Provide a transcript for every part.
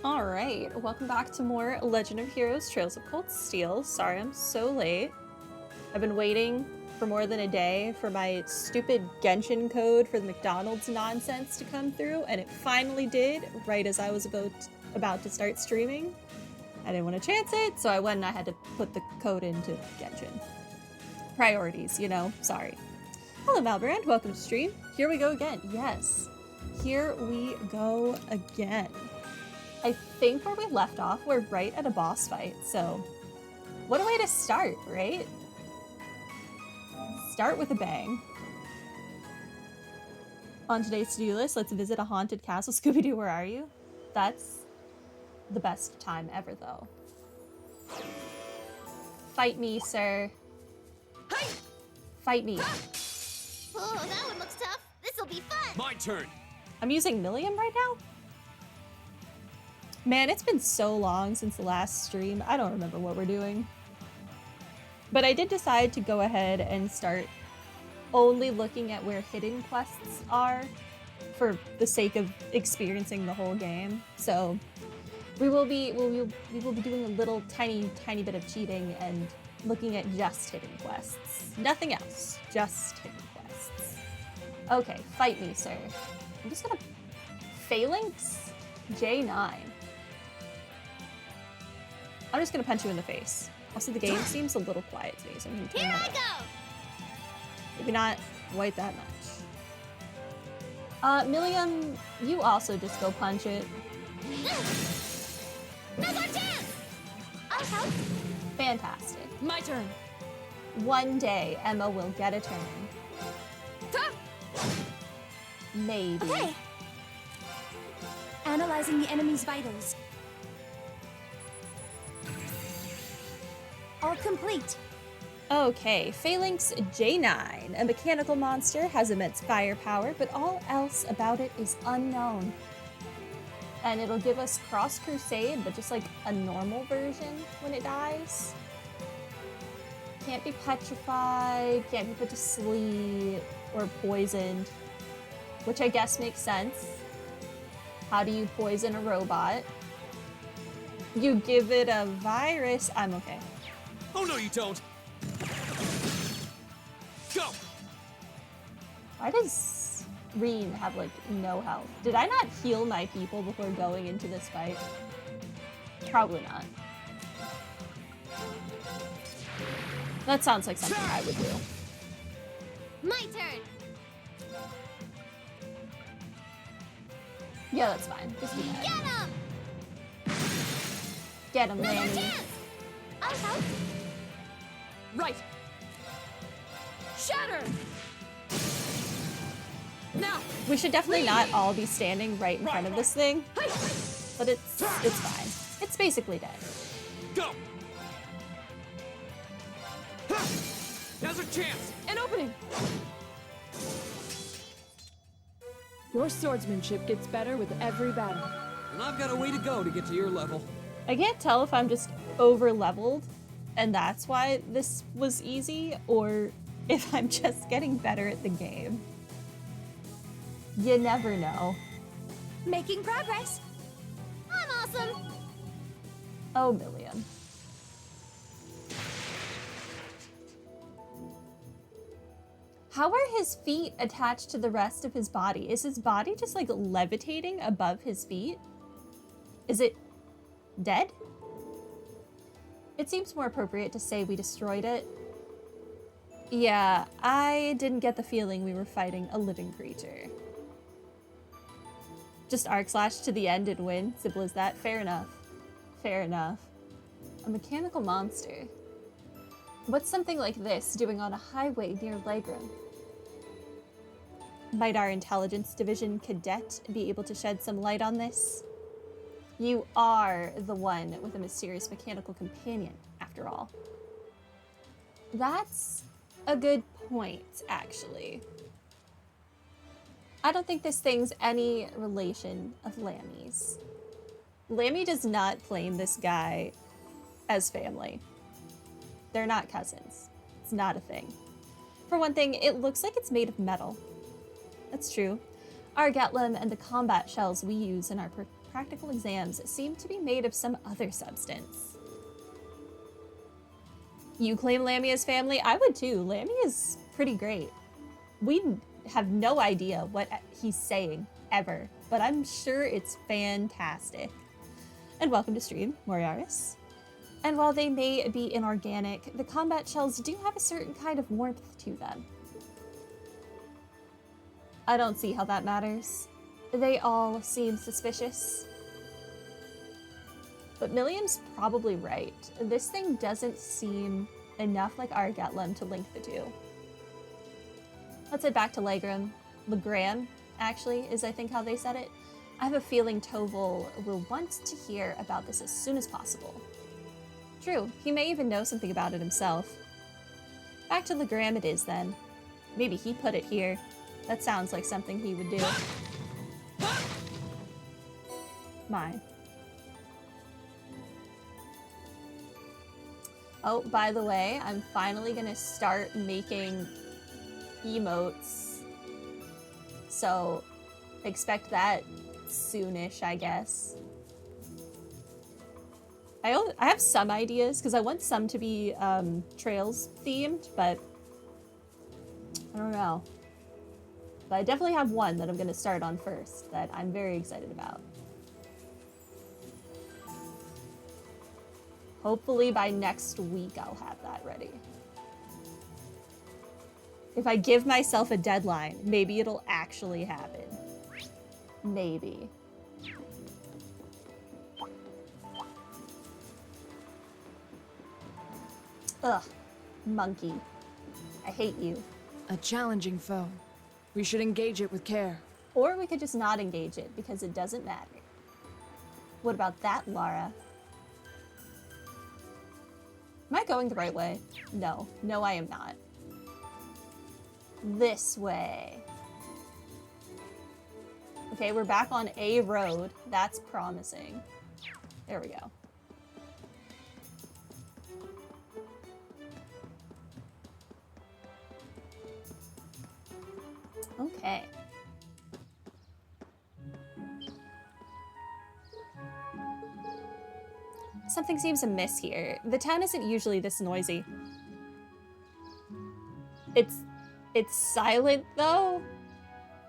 Alright, welcome back to more Legend of Heroes Trails of Cold Steel. Sorry I'm so late. I've been waiting for more than a day for my stupid Genshin code for the McDonald's nonsense to come through, and it finally did right as I was about to start streaming. I didn't want to chance it, so I went and I had to put the code into Genshin. Priorities, you know, sorry. Hello Malbrand, welcome to stream. Here we go again, yes. Here we go again. I think where we left off, we're right at a boss fight, so what a way to start, right? Start with a bang. On today's to-do list, let's visit a haunted castle. Scooby-Doo, where are you? That's the best time ever, though. Fight me, sir. Fight me. Oh, that one looks tough. This'll be fun. My turn. I'm using Milliam right now? Man, it's been so long since the last stream. I don't remember what we're doing. But I did decide to go ahead and start only looking at where hidden quests are for the sake of experiencing the whole game. So we will be doing a little tiny bit of cheating and looking at just hidden quests. Nothing else, just hidden quests. Okay, fight me, sir. I'm just gonna Phalanx J9. I'm just gonna punch you in the face. Also, the game seems a little quiet to me, so I'm gonna turn Here that I up. go. Maybe not quite that much. Milliam, you also just go punch it. No more chance. I'll help. Fantastic. My turn. One day, Emma will get a turn. Maybe. Okay. Analyzing the enemy's vitals. All complete. Okay, Phalanx J9. A mechanical monster, has immense firepower, but all else about it is unknown. And it'll give us Cross Crusade, but just like a normal version when it dies. Can't be petrified, can't be put to sleep, or poisoned. Which I guess makes sense. How do you poison a robot? You give it a virus. I'm okay. Oh no, you don't. Go. Why does Reen have like no health? Did I not heal my people before going into this fight? Probably not. That sounds like something I would do. My turn. Yeah, that's fine. Just do that. Get him. Get him, No more Lanny. chance. I'll help. Right. Shatter. Now. We should definitely not all be standing right in front of this thing, but it's fine. It's basically dead. Go. Now's our chance. An opening. Your swordsmanship gets better with every battle. And I've got a way to go to get to your level. I can't tell if I'm just over-leveled and that's why this was easy, or if I'm just getting better at the game. You never know. Making progress. I'm awesome. Oh, Milliam. How are his feet attached to the rest of his body? Is his body just like levitating above his feet? Is it dead? It seems more appropriate to say we destroyed it. Yeah, I didn't get the feeling we were fighting a living creature. Just arc slash to the end and win. Simple as that. Fair enough. Fair enough. A mechanical monster. What's something like this doing on a highway near Legram? Might our intelligence division cadet be able to shed some light on this? You are the one with a mysterious mechanical companion, after all. That's a good point, actually. I don't think this thing's any relation of Lammy's. Lammy does not claim this guy as family. They're not cousins. It's not a thing. For one thing, it looks like it's made of metal. That's true. Our Gatlam and the combat shells we use in our practical exams seem to be made of some other substance. You claim Lamia's family? I would too. Lamia's pretty great. We have no idea what he's saying, ever, but I'm sure it's fantastic. And welcome to stream, Moriaris. And while they may be inorganic, the combat shells do have a certain kind of warmth to them. I don't see how that matters. They all seem suspicious. But Milliam's probably right. This thing doesn't seem enough like Argatlam to link the two. Let's head back to Legram. Legram, actually, is I think how they said it. I have a feeling Toval will want to hear about this as soon as possible. True, he may even know something about it himself. Back to Legram it is then. Maybe he put it here. That sounds like something he would do. Mine. Oh, by the way, I'm finally gonna start making emotes. So, expect that soonish, I guess. I have some ideas, because I want some to be Trails themed, but I don't know. But I definitely have one that I'm gonna start on first that I'm very excited about. Hopefully by next week I'll have that ready. If I give myself a deadline, maybe it'll actually happen. Maybe. Ugh, monkey. I hate you. A challenging foe. We should engage it with care. Or we could just not engage it, because it doesn't matter. What about that, Lara? Am I going the right way? No. No, I am not. This way. Okay, we're back on a road. That's promising. There we go. Okay. Something seems amiss here. The town isn't usually this noisy. It's silent, though?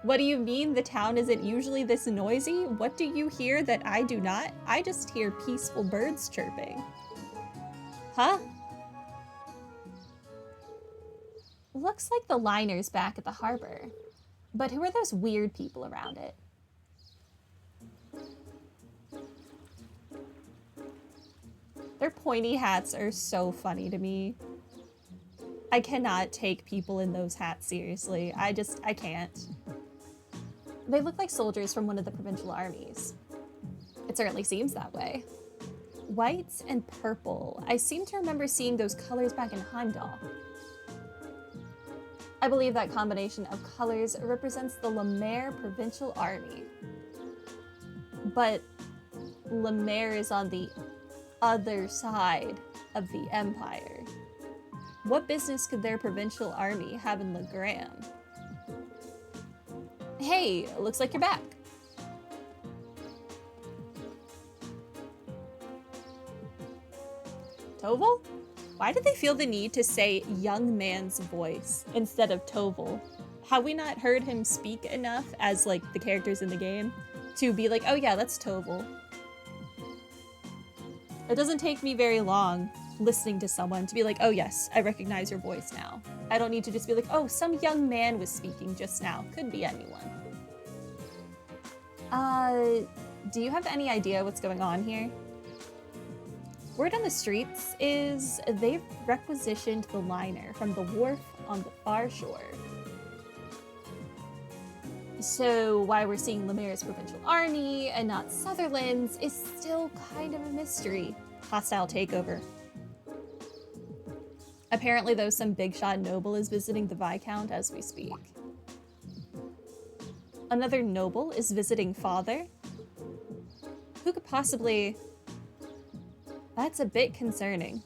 What do you mean the town isn't usually this noisy? What do you hear that I do not? I just hear peaceful birds chirping. Huh? Looks like the liner's back at the harbor. But who are those weird people around it? Their pointy hats are so funny to me. I cannot take people in those hats seriously. I can't. They look like soldiers from one of the provincial armies. It certainly seems that way. White and purple. I seem to remember seeing those colors back in Heimdall. I believe that combination of colors represents the Lemaire Provincial Army. But Lemaire is on the other side of the Empire. What business could their provincial army have in Legram? Hey, looks like you're back. Toval? Why did they feel the need to say young man's voice instead of Toval? Have we not heard him speak enough as like the characters in the game to be like, oh yeah, that's Toval? It doesn't take me very long listening to someone to be like, oh yes, I recognize your voice now. I don't need to just be like, oh, some young man was speaking just now. Could be anyone. Do you have any idea what's going on here? Word on the streets is they've requisitioned the liner from the wharf on the far shore. So why we're seeing Lemaire's provincial army and not Sutherland's is still kind of a mystery. Hostile takeover. Apparently, though, some big shot noble is visiting the Viscount as we speak. Another noble is visiting father? Who could possibly... That's a bit concerning.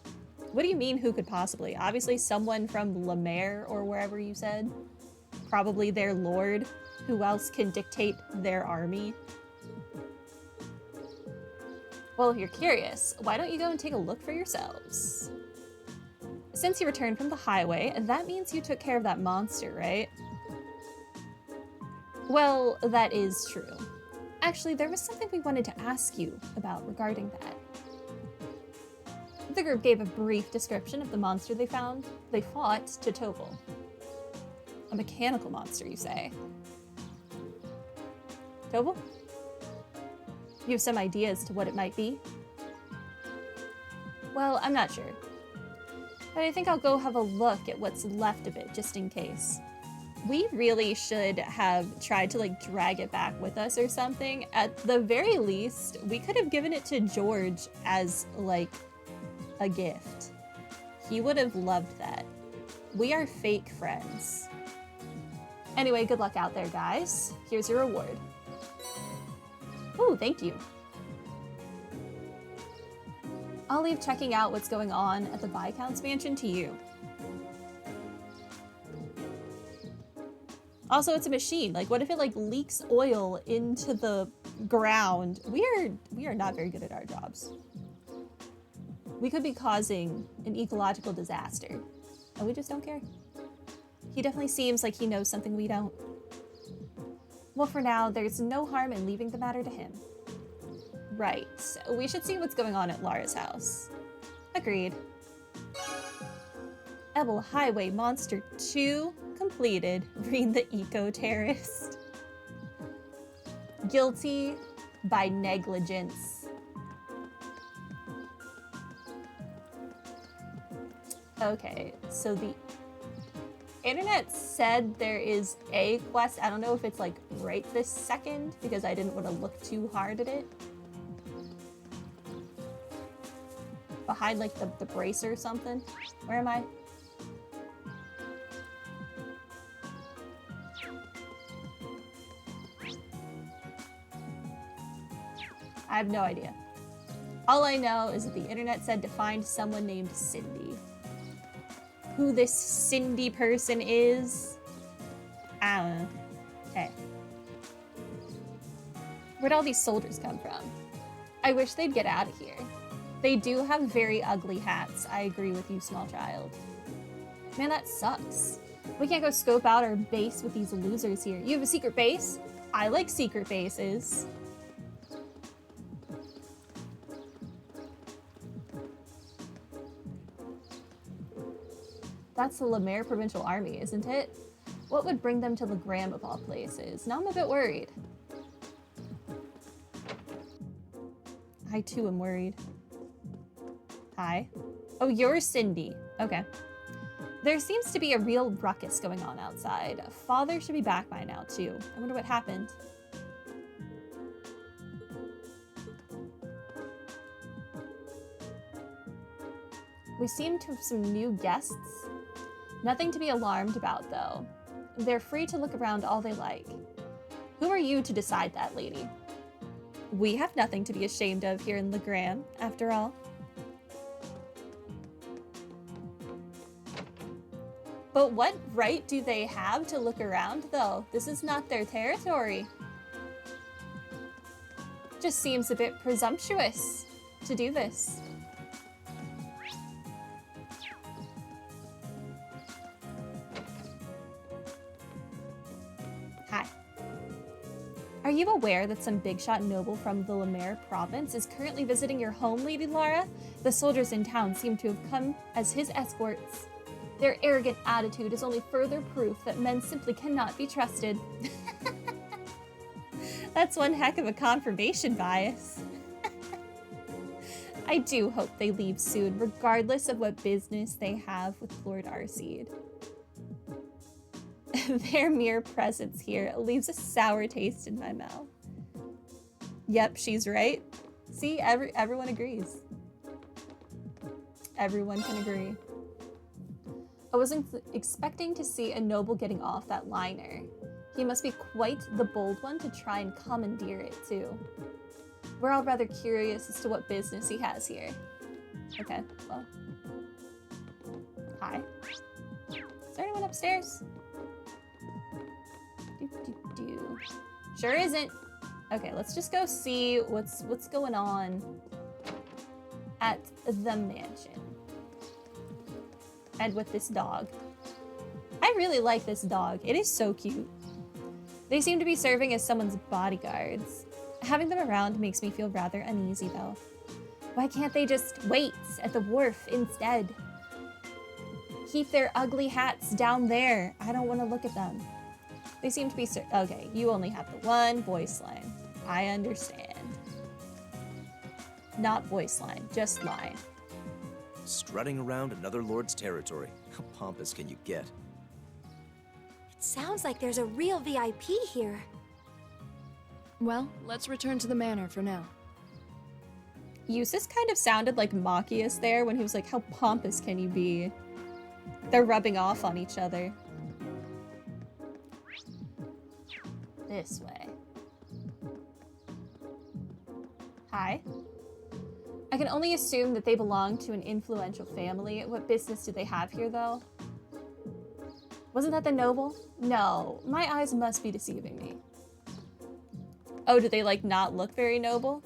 What do you mean, who could possibly? Obviously someone from Lemaire or wherever you said. Probably their lord. Who else can dictate their army? Well, if you're curious, why don't you go and take a look for yourselves? Since you returned from the highway, that means you took care of that monster, right? Well, that is true. Actually, there was something we wanted to ask you about regarding that. The group gave a brief description of the monster they fought to Topol. A mechanical monster, you say? Topol? You have some idea as to what it might be? Well, I'm not sure. But I think I'll go have a look at what's left of it, just in case. We really should have tried to, like, drag it back with us or something. At the very least, we could have given it to George as, like, a gift. He would have loved that. We are fake friends. Anyway, good luck out there, guys. Here's your reward. Ooh, thank you. I'll leave checking out what's going on at the Viscount's mansion to you. Also, it's a machine. Like, what if it, like, leaks oil into the ground? We are not very good at our jobs. We could be causing an ecological disaster, and we just don't care. He definitely seems like he knows something we don't. Well, for now, there's no harm in leaving the matter to him. Right. We should see what's going on at Lara's house. Agreed. Ebel Highway Monster 2 completed. Read the Eco-Terrorist. Guilty by negligence. Okay, so the internet said there is a quest. I don't know if it's like right this second because I didn't want to look too hard at it. Behind like the bracer or something. Where am I? I have no idea. All I know is that the internet said to find someone named Cindy. Who this Cindy person is, I don't know. Hey. Where'd all these soldiers come from? I wish they'd get out of here. They do have very ugly hats. I agree with you, small child. Man, that sucks. We can't go scope out our base with these losers here. You have a secret base? I like secret bases. That's the Lemaire Provincial Army, isn't it? What would bring them to Legram of all places? Now I'm a bit worried. I too am worried. Hi. Oh, you're Cindy. Okay. There seems to be a real ruckus going on outside. Father should be back by now too. I wonder what happened. We seem to have some new guests. Nothing to be alarmed about, though. They're free to look around all they like. Who are you to decide that, lady? We have nothing to be ashamed of here in Legram, after all. But what right do they have to look around, though? This is not their territory. Just seems a bit presumptuous to do this. Hi. Are you aware that some big-shot noble from the Lemaire province is currently visiting your home, Lady Lara? The soldiers in town seem to have come as his escorts. Their arrogant attitude is only further proof that men simply cannot be trusted. That's one heck of a confirmation bias. I do hope they leave soon, regardless of what business they have with Lord Arseed. Their mere presence here leaves a sour taste in my mouth. Yep, she's right. See, everyone agrees. Everyone can agree. I wasn't expecting to see a noble getting off that liner. He must be quite the bold one to try and commandeer it, too. We're all rather curious as to what business he has here. Okay, well. Hi. Is there anyone upstairs? Sure isn't. Okay, let's just go see what's going on at the mansion. And with this dog. I really like this dog. It is so cute. They seem to be serving as someone's bodyguards. Having them around makes me feel rather uneasy, though. Why can't they just wait at the wharf instead? Keep their ugly hats down there. I don't want to look at them. They seem to be okay, you only have the one voice line. I understand. Not voice line, just line. Strutting around another lord's territory. How pompous can you get? It sounds like there's a real VIP here. Well, let's return to the manor for now. Eustace kind of sounded like Machias there when he was like, how pompous can you be? They're rubbing off on each other. This way. Hi. I can only assume that they belong to an influential family. What business do they have here, though? Wasn't that the noble? No, my eyes must be deceiving me. Oh, do they, like, not look very noble?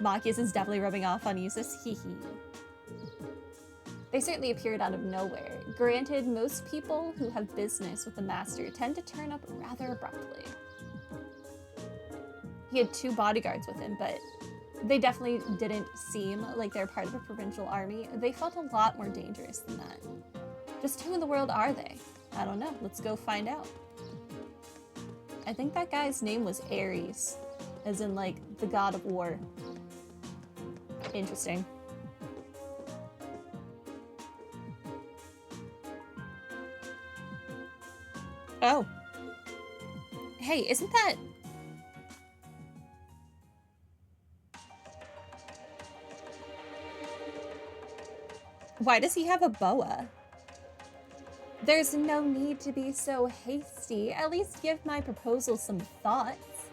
Machias is definitely rubbing off on Eustace. Hee hee. They certainly appeared out of nowhere. Granted, most people who have business with the master tend to turn up rather abruptly. He had 2 bodyguards with him, but they definitely didn't seem like they're part of a provincial army. They felt a lot more dangerous than that. Just who in the world are they? I don't know. Let's go find out. I think that guy's name was Ares, as in, like, the god of war. Interesting. Oh. Hey, isn't that... Why does he have a boa? There's no need to be so hasty. At least give my proposal some thoughts.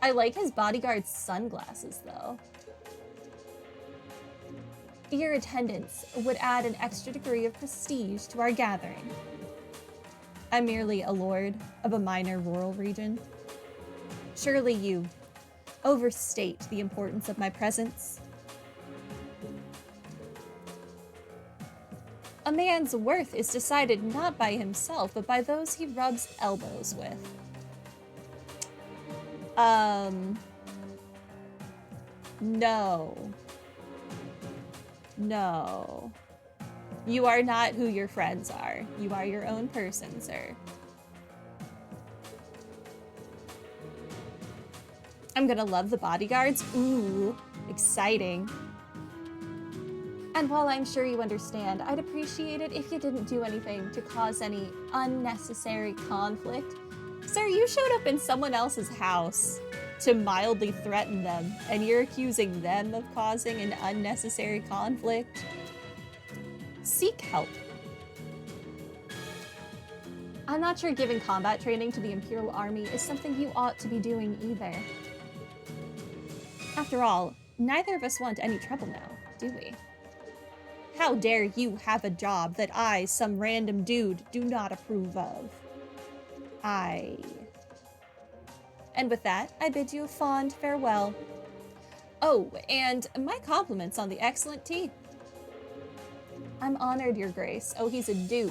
I like his bodyguard's sunglasses, though. Your attendance would add an extra degree of prestige to our gathering. I'm merely a lord of a minor rural region. Surely you overstate the importance of my presence. A man's worth is decided not by himself, but by those he rubs elbows with. No. No. You are not who your friends are. You are your own person, sir. I'm gonna love the bodyguards. Ooh, exciting. And while I'm sure you understand, I'd appreciate it if you didn't do anything to cause any unnecessary conflict. Sir, you showed up in someone else's house to mildly threaten them, and you're accusing them of causing an unnecessary conflict? Seek help. I'm not sure giving combat training to the Imperial Army is something you ought to be doing either. After all, neither of us want any trouble now, do we? How dare you have a job that I, some random dude, do not approve of? And with that, I bid you a fond farewell. Oh, and my compliments on the excellent tea. I'm honored, Your Grace. Oh, he's a duke.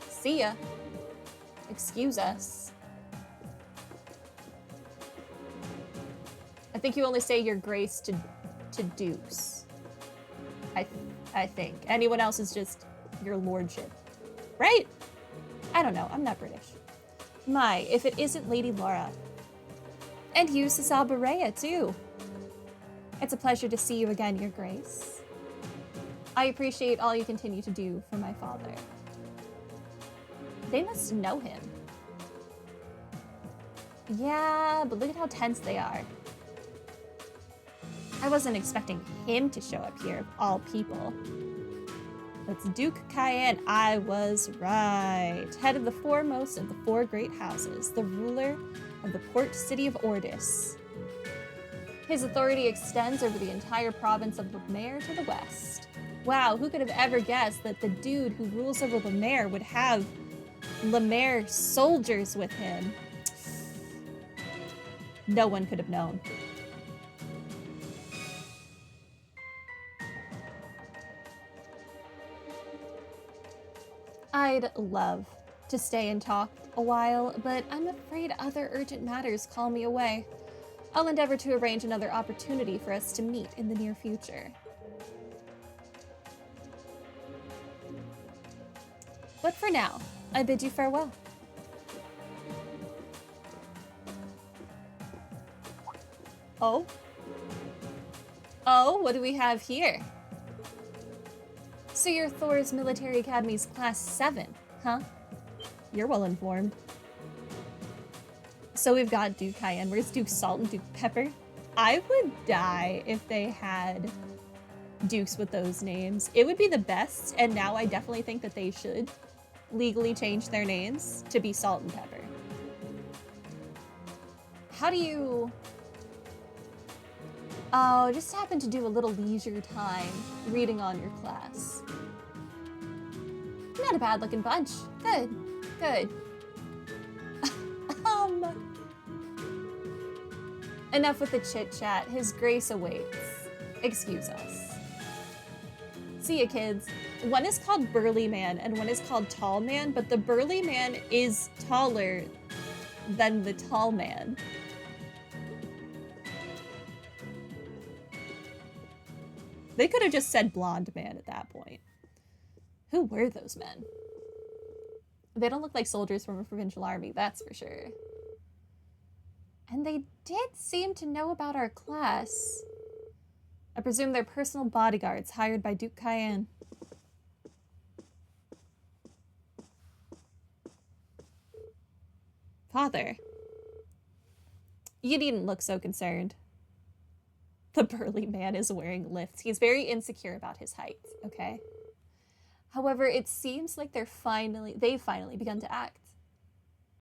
See ya. Excuse us. I think you only say Your Grace to dukes. I think. Anyone else is just Your Lordship. Right? I don't know. I'm not British. My, if it isn't Lady Laura. And you, Cecile Berea, too. It's a pleasure to see you again, Your Grace. I appreciate all you continue to do for my father. They must know him. Yeah, but look at how tense they are. I wasn't expecting him to show up here, of all people. It's Duke Cayenne. I was right. Head of the foremost of the 4 great houses, the ruler of the port city of Ordis. His authority extends over the entire province of Lemaire to the west. Wow, who could have ever guessed that the dude who rules over Lemaire would have Lemaire soldiers with him? No one could have known. I'd love to stay and talk a while, but I'm afraid other urgent matters call me away. I'll endeavor to arrange another opportunity for us to meet in the near future. But for now, I bid you farewell. Oh? Oh, what do we have here? So you're Thor's Military Academy's Class 7, huh? You're well informed. So we've got Duke Cayenne. Where's Duke Salt and Duke Pepper? I would die if they had Dukes with those names. It would be the best, and now I definitely think that they should legally change their names to be Salt and Pepper. How do you... Oh, just happened to do a little leisure time reading on your class. Not a bad looking bunch. Good, good. Enough with the chit chat. His grace awaits. Excuse us. See ya, kids. One is called Burly Man and one is called Tall Man, but the Burly Man is taller than the Tall Man. They could have just said Blonde Man at that point. Who were those men? They don't look like soldiers from a provincial army, that's for sure. And they did seem to know about our class. I presume they're personal bodyguards hired by Duke Cayenne. Father, you needn't look so concerned. The Burly Man is wearing lifts. He's very insecure about his height, okay? However, it seems like they've finally begun to act.